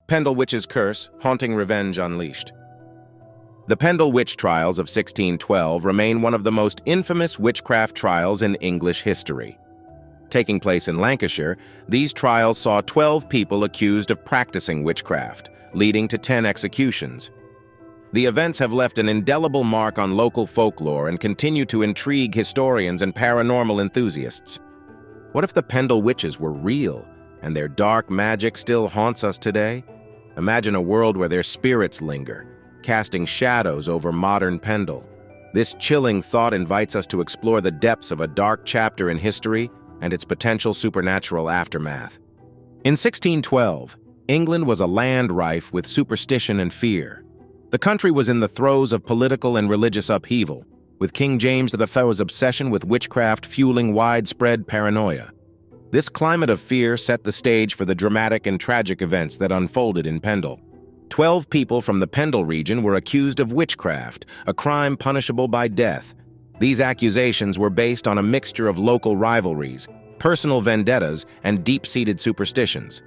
Pendle Witch's Curse, Haunting Revenge Unleashed. The Pendle Witch Trials of 1612 remain one of the most infamous witchcraft trials in English history. Taking place in Lancashire, these trials saw 12 people accused of practicing witchcraft, leading to 10 executions. The events have left an indelible mark on local folklore and continue to intrigue historians and paranormal enthusiasts. What if the Pendle Witches were real, and their dark magic still haunts us today? Imagine a world where their spirits linger, casting shadows over modern Pendle. This chilling thought invites us to explore the depths of a dark chapter in history and its potential supernatural aftermath. In 1612, England was a land rife with superstition and fear. The country was in the throes of political and religious upheaval, with King James II's obsession with witchcraft fueling widespread paranoia. This climate of fear set the stage for the dramatic and tragic events that unfolded in Pendle. 12 people from the Pendle region were accused of witchcraft, a crime punishable by death. These accusations were based on a mixture of local rivalries, personal vendettas, and deep-seated superstitions.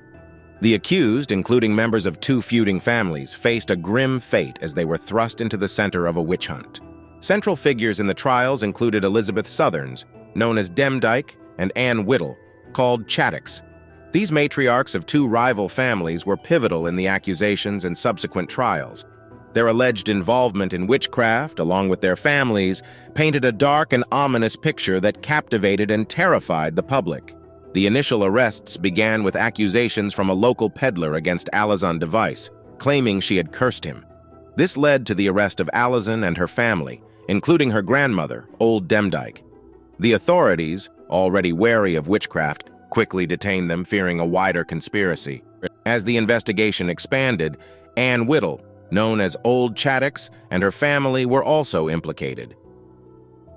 The accused, including members of 2 feuding families, faced a grim fate as they were thrust into the center of a witch hunt. Central figures in the trials included Elizabeth Southerns, known as Demdike, and Anne Whittle, called Chaddocks. These matriarchs of 2 rival families were pivotal in the accusations and subsequent trials. Their alleged involvement in witchcraft, along with their families, painted a dark and ominous picture that captivated and terrified the public. The initial arrests began with accusations from a local peddler against Alison Device, claiming she had cursed him. This led to the arrest of Alison and her family, including her grandmother, Old Demdike. The authorities, already wary of witchcraft, quickly detained them, fearing a wider conspiracy. As the investigation expanded, Anne Whittle, known as Old Chaddocks, and her family were also implicated.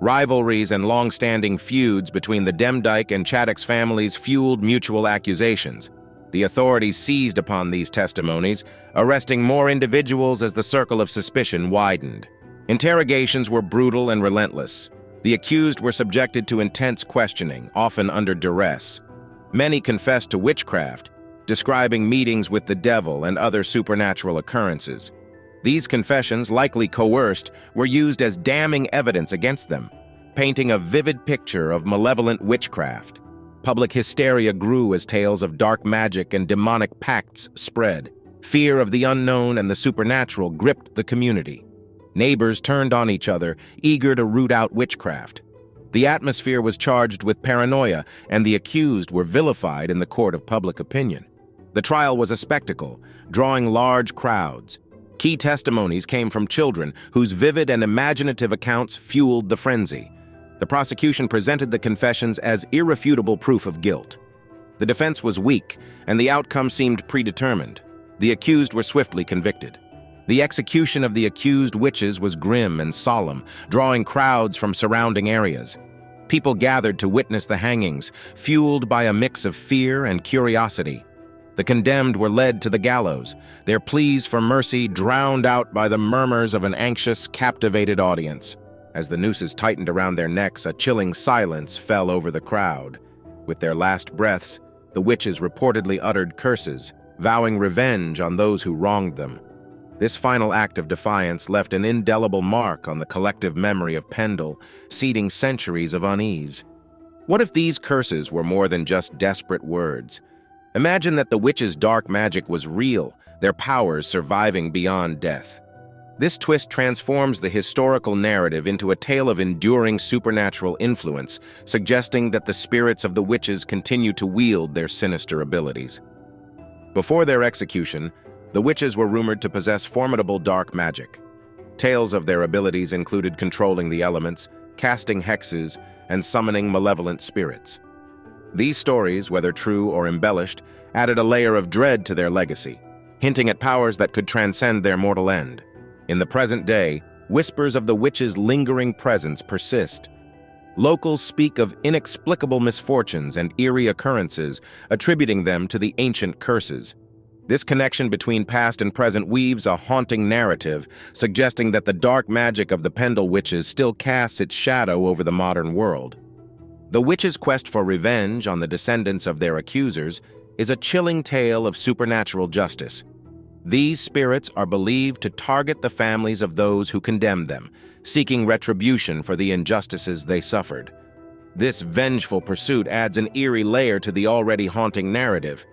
Rivalries and long-standing feuds between the Demdike and Chaddocks families fueled mutual accusations. The authorities seized upon these testimonies, arresting more individuals as the circle of suspicion widened. Interrogations were brutal and relentless. The accused were subjected to intense questioning, often under duress. Many confessed to witchcraft, describing meetings with the devil and other supernatural occurrences. These confessions, likely coerced, were used as damning evidence against them, painting a vivid picture of malevolent witchcraft. Public hysteria grew as tales of dark magic and demonic pacts spread. Fear of the unknown and the supernatural gripped the community. Neighbors turned on each other, eager to root out witchcraft. The atmosphere was charged with paranoia, and the accused were vilified in the court of public opinion. The trial was a spectacle, drawing large crowds. Key testimonies came from children, whose vivid and imaginative accounts fueled the frenzy. The prosecution presented the confessions as irrefutable proof of guilt. The defense was weak, and the outcome seemed predetermined. The accused were swiftly convicted. The execution of the accused witches was grim and solemn, drawing crowds from surrounding areas. People gathered to witness the hangings, fueled by a mix of fear and curiosity. The condemned were led to the gallows, their pleas for mercy drowned out by the murmurs of an anxious, captivated audience. As the nooses tightened around their necks, a chilling silence fell over the crowd. With their last breaths, the witches reportedly uttered curses, vowing revenge on those who wronged them. This final act of defiance left an indelible mark on the collective memory of Pendle, seeding centuries of unease. What if these curses were more than just desperate words? Imagine that the witches' dark magic was real, their powers surviving beyond death. This twist transforms the historical narrative into a tale of enduring supernatural influence, suggesting that the spirits of the witches continue to wield their sinister abilities. Before their execution, the witches were rumored to possess formidable dark magic. Tales of their abilities included controlling the elements, casting hexes, and summoning malevolent spirits. These stories, whether true or embellished, added a layer of dread to their legacy, hinting at powers that could transcend their mortal end. In the present day, whispers of the witches' lingering presence persist. Locals speak of inexplicable misfortunes and eerie occurrences, attributing them to the ancient curses. This connection between past and present weaves a haunting narrative, suggesting that the dark magic of the Pendle witches still casts its shadow over the modern world. The witches' quest for revenge on the descendants of their accusers is a chilling tale of supernatural justice. These spirits are believed to target the families of those who condemned them, seeking retribution for the injustices they suffered. This vengeful pursuit adds an eerie layer to the already haunting narrative.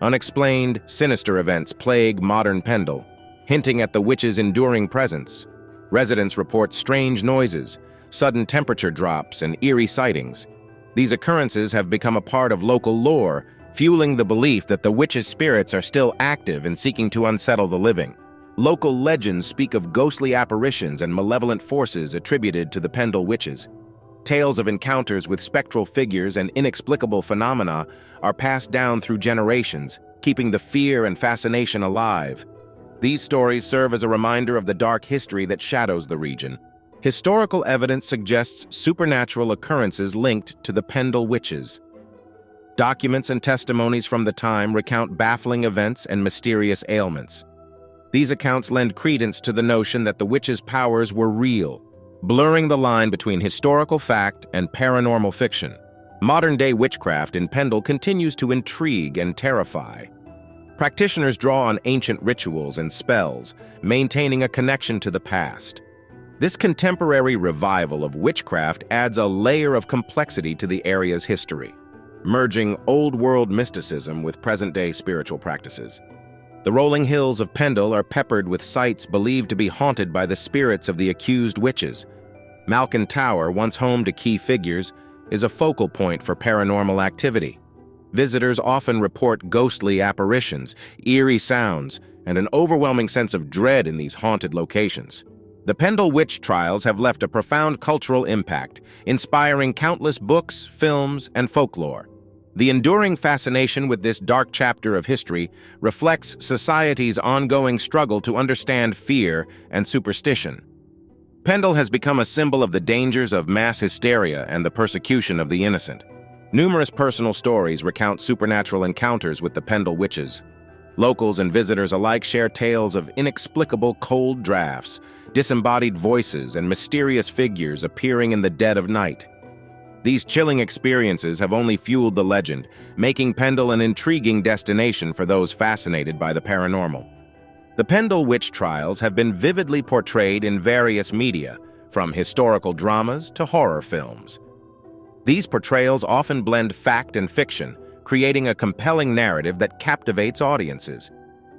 Unexplained, sinister events plague modern Pendle, hinting at the witch's enduring presence. Residents report strange noises, sudden temperature drops, and eerie sightings. These occurrences have become a part of local lore, fueling the belief that the witch's spirits are still active and seeking to unsettle the living. Local legends speak of ghostly apparitions and malevolent forces attributed to the Pendle witches. Tales of encounters with spectral figures and inexplicable phenomena are passed down through generations, keeping the fear and fascination alive. These stories serve as a reminder of the dark history that shadows the region. Historical evidence suggests supernatural occurrences linked to the Pendle witches. Documents and testimonies from the time recount baffling events and mysterious ailments. These accounts lend credence to the notion that the witches' powers were real, blurring the line between historical fact and paranormal fiction. Modern-day witchcraft in Pendle continues to intrigue and terrify. Practitioners draw on ancient rituals and spells, maintaining a connection to the past. This contemporary revival of witchcraft adds a layer of complexity to the area's history, merging old-world mysticism with present-day spiritual practices. The rolling hills of Pendle are peppered with sites believed to be haunted by the spirits of the accused witches. Maligned Tower, once home to key figures, is a focal point for paranormal activity. Visitors often report ghostly apparitions, eerie sounds, and an overwhelming sense of dread in these haunted locations. The Pendle witch trials have left a profound cultural impact, inspiring countless books, films, and folklore. The enduring fascination with this dark chapter of history reflects society's ongoing struggle to understand fear and superstition. Pendle has become a symbol of the dangers of mass hysteria and the persecution of the innocent. Numerous personal stories recount supernatural encounters with the Pendle witches. Locals and visitors alike share tales of inexplicable cold drafts, disembodied voices, and mysterious figures appearing in the dead of night. These chilling experiences have only fueled the legend, making Pendle an intriguing destination for those fascinated by the paranormal. The Pendle witch trials have been vividly portrayed in various media, from historical dramas to horror films. These portrayals often blend fact and fiction, creating a compelling narrative that captivates audiences.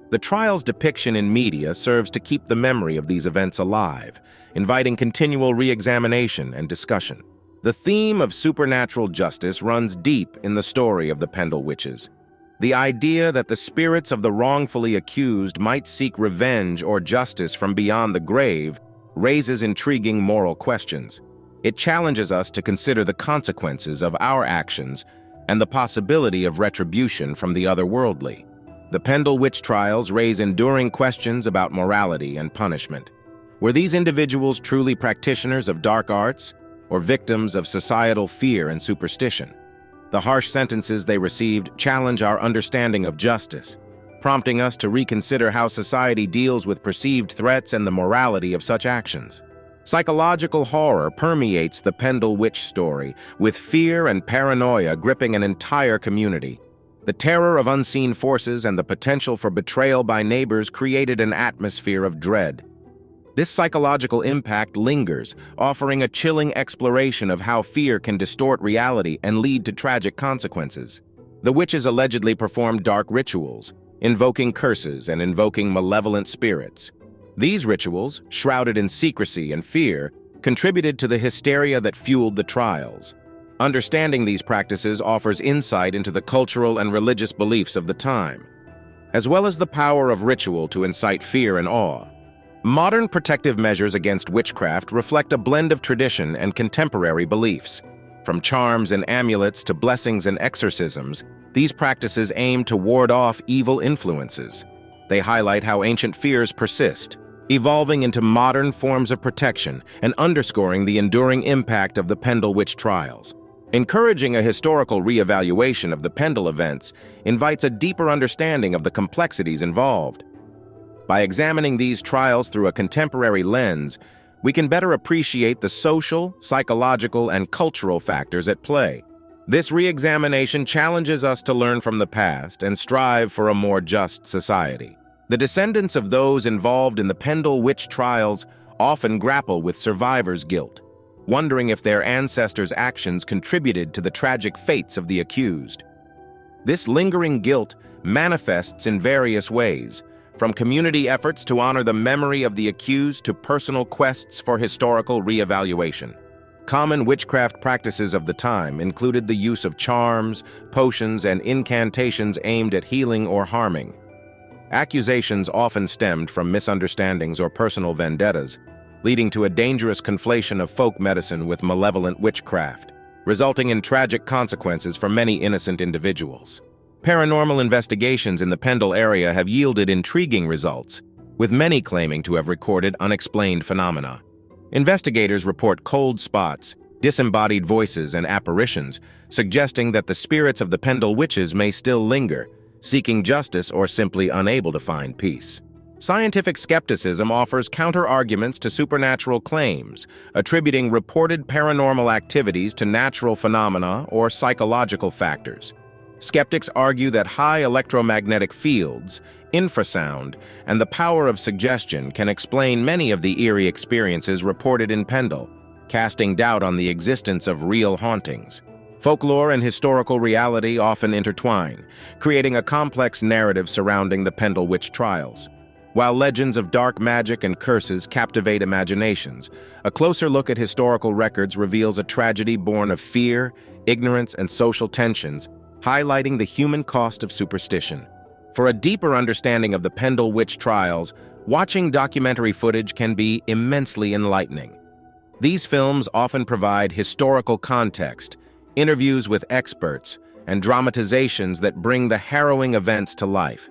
The trial's depiction in media serves to keep the memory of these events alive, inviting continual re-examination and discussion. The theme of supernatural justice runs deep in the story of the Pendle witches. The idea that the spirits of the wrongfully accused might seek revenge or justice from beyond the grave raises intriguing moral questions. It challenges us to consider the consequences of our actions and the possibility of retribution from the otherworldly. The Pendle witch trials raise enduring questions about morality and punishment. Were these individuals truly practitioners of dark arts, or victims of societal fear and superstition? The harsh sentences they received challenge our understanding of justice, prompting us to reconsider how society deals with perceived threats and the morality of such actions. Psychological horror permeates the Pendle witch story, with fear and paranoia gripping an entire community. The terror of unseen forces and the potential for betrayal by neighbors created an atmosphere of dread. This psychological impact lingers, offering a chilling exploration of how fear can distort reality and lead to tragic consequences. The witches allegedly performed dark rituals, invoking curses and invoking malevolent spirits. These rituals, shrouded in secrecy and fear, contributed to the hysteria that fueled the trials. Understanding these practices offers insight into the cultural and religious beliefs of the time, as well as the power of ritual to incite fear and awe. Modern protective measures against witchcraft reflect a blend of tradition and contemporary beliefs. From charms and amulets to blessings and exorcisms, these practices aim to ward off evil influences. They highlight how ancient fears persist, evolving into modern forms of protection and underscoring the enduring impact of the Pendle witch trials. Encouraging a historical re-evaluation of the Pendle events invites a deeper understanding of the complexities involved. By examining these trials through a contemporary lens, we can better appreciate the social, psychological, and cultural factors at play. This re-examination challenges us to learn from the past and strive for a more just society. The descendants of those involved in the Pendle witch trials often grapple with survivor's guilt, wondering if their ancestors' actions contributed to the tragic fates of the accused. This lingering guilt manifests in various ways, from community efforts to honor the memory of the accused to personal quests for historical re-evaluation. Common witchcraft practices of the time included the use of charms, potions, and incantations aimed at healing or harming. Accusations often stemmed from misunderstandings or personal vendettas, leading to a dangerous conflation of folk medicine with malevolent witchcraft, resulting in tragic consequences for many innocent individuals. Paranormal investigations in the Pendle area have yielded intriguing results, with many claiming to have recorded unexplained phenomena. Investigators report cold spots, disembodied voices, and apparitions, suggesting that the spirits of the Pendle witches may still linger, seeking justice or simply unable to find peace. Scientific skepticism offers counter-arguments to supernatural claims, attributing reported paranormal activities to natural phenomena or psychological factors. Skeptics argue that high electromagnetic fields, infrasound, and the power of suggestion can explain many of the eerie experiences reported in Pendle, casting doubt on the existence of real hauntings. Folklore and historical reality often intertwine, creating a complex narrative surrounding the Pendle witch trials. While legends of dark magic and curses captivate imaginations, a closer look at historical records reveals a tragedy born of fear, ignorance, and social tensions, highlighting the human cost of superstition. For a deeper understanding of the Pendle witch trials, watching documentary footage can be immensely enlightening. These films often provide historical context, interviews with experts, and dramatizations that bring the harrowing events to life.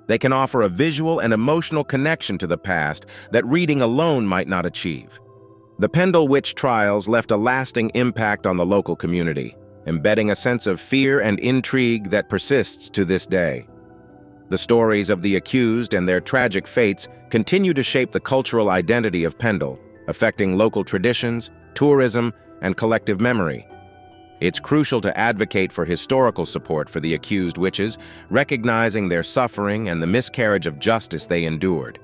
They can offer a visual and emotional connection to the past that reading alone might not achieve. The Pendle witch trials left a lasting impact on the local community, embedding a sense of fear and intrigue that persists to this day. The stories of the accused and their tragic fates continue to shape the cultural identity of Pendle, affecting local traditions, tourism, and collective memory. It's crucial to advocate for historical support for the accused witches, recognizing their suffering and the miscarriage of justice they endured.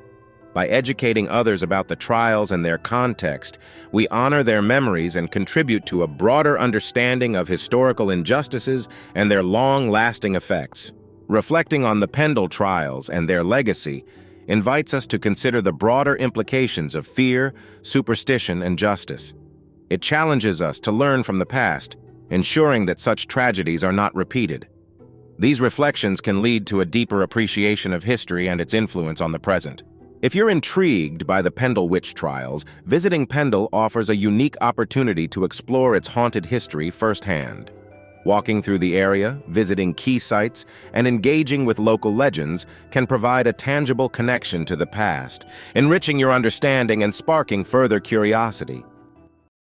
By educating others about the trials and their context, we honor their memories and contribute to a broader understanding of historical injustices and their long-lasting effects. Reflecting on the Pendle trials and their legacy invites us to consider the broader implications of fear, superstition, and justice. It challenges us to learn from the past, ensuring that such tragedies are not repeated. These reflections can lead to a deeper appreciation of history and its influence on the present. If you're intrigued by the Pendle witch trials, visiting Pendle offers a unique opportunity to explore its haunted history firsthand. Walking through the area, visiting key sites, and engaging with local legends can provide a tangible connection to the past, enriching your understanding and sparking further curiosity.